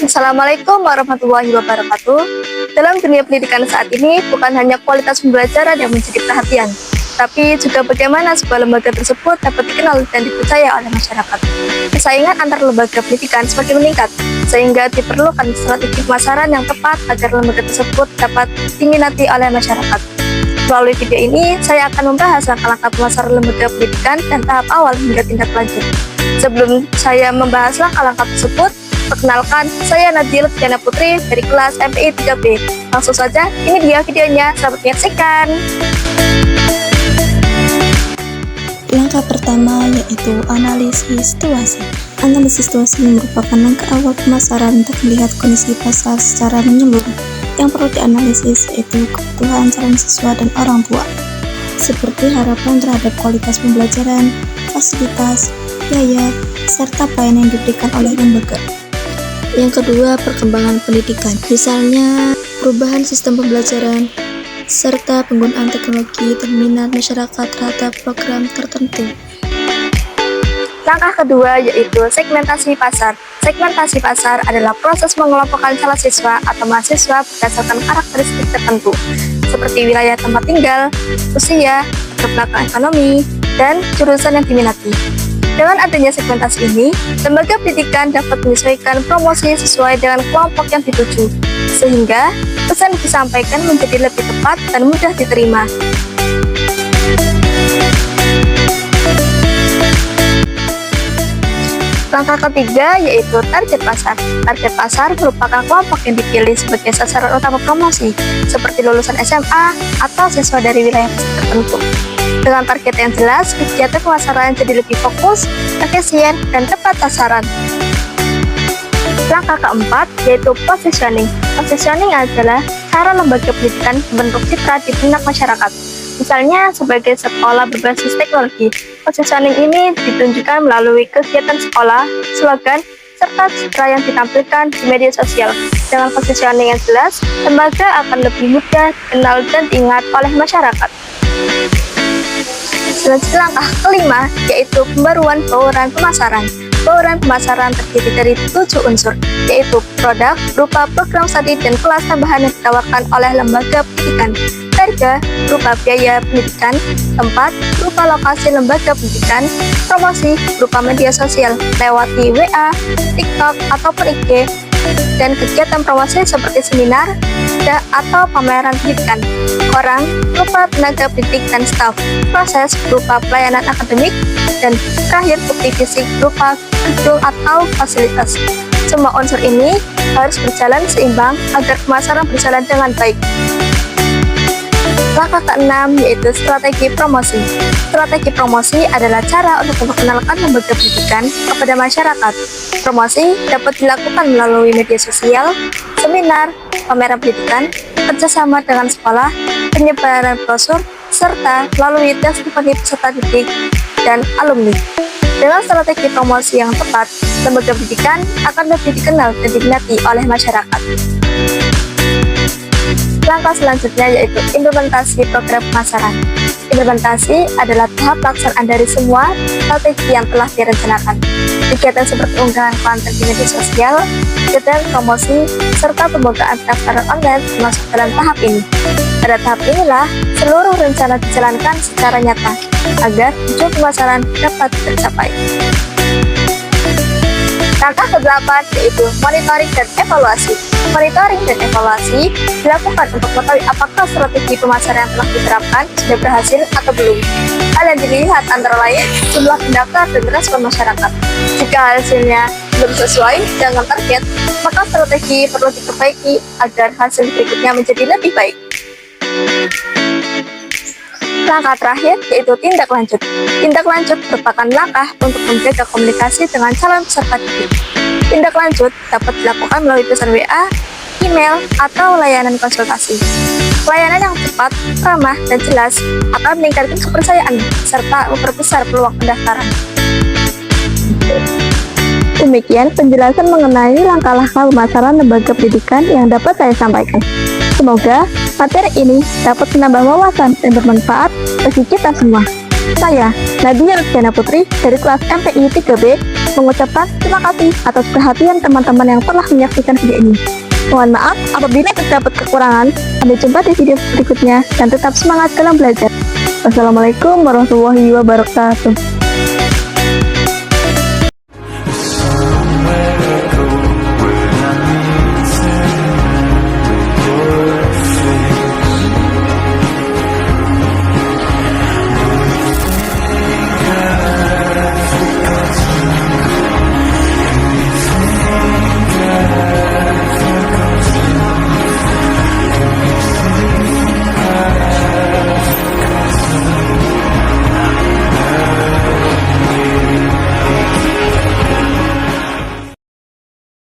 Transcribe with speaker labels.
Speaker 1: Assalamualaikum warahmatullahi wabarakatuh. Dalam dunia pendidikan saat ini, bukan hanya kualitas pembelajaran yang menjadi perhatian, tapi juga bagaimana sebuah lembaga tersebut dapat dikenal dan dipercaya oleh masyarakat. Persaingan antar lembaga pendidikan semakin meningkat, sehingga diperlukan strategi pemasaran yang tepat agar lembaga tersebut dapat diminati oleh masyarakat. Melalui video ini, saya akan membahas langkah-langkah pemasaran lembaga pendidikan dan tahap awal hingga tindak lanjut. Sebelum saya membahas langkah-langkah tersebut, perkenalkan, saya Nadil Diana Putri dari kelas MPI 3B. Langsung saja, ini dia videonya, selamat menyaksikan.
Speaker 2: Langkah pertama yaitu analisis situasi. Analisis situasi merupakan langkah awal pemasaran untuk melihat kondisi pasar secara menyeluruh. Yang perlu dianalisis yaitu kebutuhan calon siswa dan orang tua, seperti harapan terhadap kualitas pembelajaran, fasilitas, biaya, serta pelayanan yang diberikan oleh lembaga. Yang kedua, perkembangan pendidikan, misalnya perubahan sistem pembelajaran, serta penggunaan teknologi dan minat masyarakat terhadap program tertentu.
Speaker 1: Langkah kedua yaitu segmentasi pasar. Segmentasi pasar adalah proses mengelompokkan calon siswa atau mahasiswa berdasarkan karakteristik tertentu, seperti wilayah tempat tinggal, usia, latar belakang ekonomi, dan jurusan yang diminati. Dengan adanya segmentasi ini, lembaga pendidikan dapat menyesuaikan promosi sesuai dengan kelompok yang dituju, sehingga pesan disampaikan menjadi lebih tepat dan mudah diterima. Langkah ketiga yaitu target pasar. Target pasar merupakan kelompok yang dipilih sebagai sasaran utama promosi, seperti lulusan SMA atau siswa dari wilayah tertentu. Dengan target yang jelas, kegiatan pemasaran jadi lebih fokus, efisien, dan tepat sasaran. Langkah keempat yaitu positioning. Positioning adalah cara lembaga pendidikan membentuk citra di benak masyarakat. Misalnya sebagai sekolah berbasis teknologi, positioning ini ditunjukkan melalui kegiatan sekolah, slogan, serta citra yang ditampilkan di media sosial. Dengan positioning yang jelas, lembaga akan lebih mudah dikenal dan diingat oleh masyarakat. Selanjutnya langkah kelima yaitu pembaruan bauran pemasaran. Bauran pemasaran terdiri dari 7 unsur, yaitu produk berupa program studi dan kelas tambahan yang ditawarkan oleh lembaga pendidikan, harga berupa biaya pendidikan, tempat berupa lokasi lembaga pendidikan, promosi berupa media sosial lewati WA, TikTok, ataupun IG, dan kegiatan promosi seperti seminar atau pameran pendidikan. Orang berupa tenaga pendidik dan staf, proses berupa pelayanan akademik, dan terakhir bukti fisik berupa gedung atau fasilitas. Semua unsur ini harus berjalan seimbang agar pemasaran berjalan dengan baik. Langkah keenam yaitu strategi promosi. Strategi promosi adalah cara untuk memperkenalkan lembaga pendidikan kepada masyarakat. Promosi dapat dilakukan melalui media sosial, seminar, pameran pendidikan, kerjasama dengan sekolah, penyebaran brosur, serta melalui testimoni peserta didik dan alumni. Dengan strategi promosi yang tepat, lembaga pendidikan akan lebih dikenal dan diminati oleh masyarakat. Langkah selanjutnya yaitu implementasi program pemasaran. Implementasi adalah tahap pelaksanaan dari semua strategi yang telah direncanakan. Kegiatan seperti unggahan konten di media sosial, kegiatan promosi, serta pembukaan pendaftaran online termasuk dalam tahap ini. Pada tahap inilah, seluruh rencana dijalankan secara nyata, agar tujuan pemasaran dapat tercapai. Langkah ke-8 yaitu monitoring dan evaluasi. Monitoring dan evaluasi dilakukan untuk mengetahui apakah strategi pemasaran yang telah diterapkan sudah berhasil atau belum. Hal yang dilihat antara lain jumlah pendaftar dan respon masyarakat. Jika hasilnya belum sesuai dengan target, maka strategi perlu diperbaiki agar hasil berikutnya menjadi lebih baik. Langkah terakhir yaitu tindak lanjut. Tindak lanjut merupakan langkah untuk menjaga komunikasi dengan calon peserta didik. Tindak lanjut dapat dilakukan melalui pesan WA, email, atau layanan konsultasi. Layanan yang cepat, ramah, dan jelas akan meningkatkan kepercayaan serta memperbesar peluang pendaftaran. Demikian penjelasan mengenai langkah-langkah pemasaran lembaga pendidikan yang dapat saya sampaikan. Semoga materi ini dapat menambah wawasan dan bermanfaat bagi kita semua. Saya, Nadia Rutjana Putri dari kelas MPI 3B mengucapkan terima kasih atas perhatian teman-teman yang telah menyaksikan video ini. Mohon maaf apabila terdapat kekurangan. Sampai jumpa di video berikutnya dan tetap semangat dalam belajar. Wassalamualaikum warahmatullahi wabarakatuh.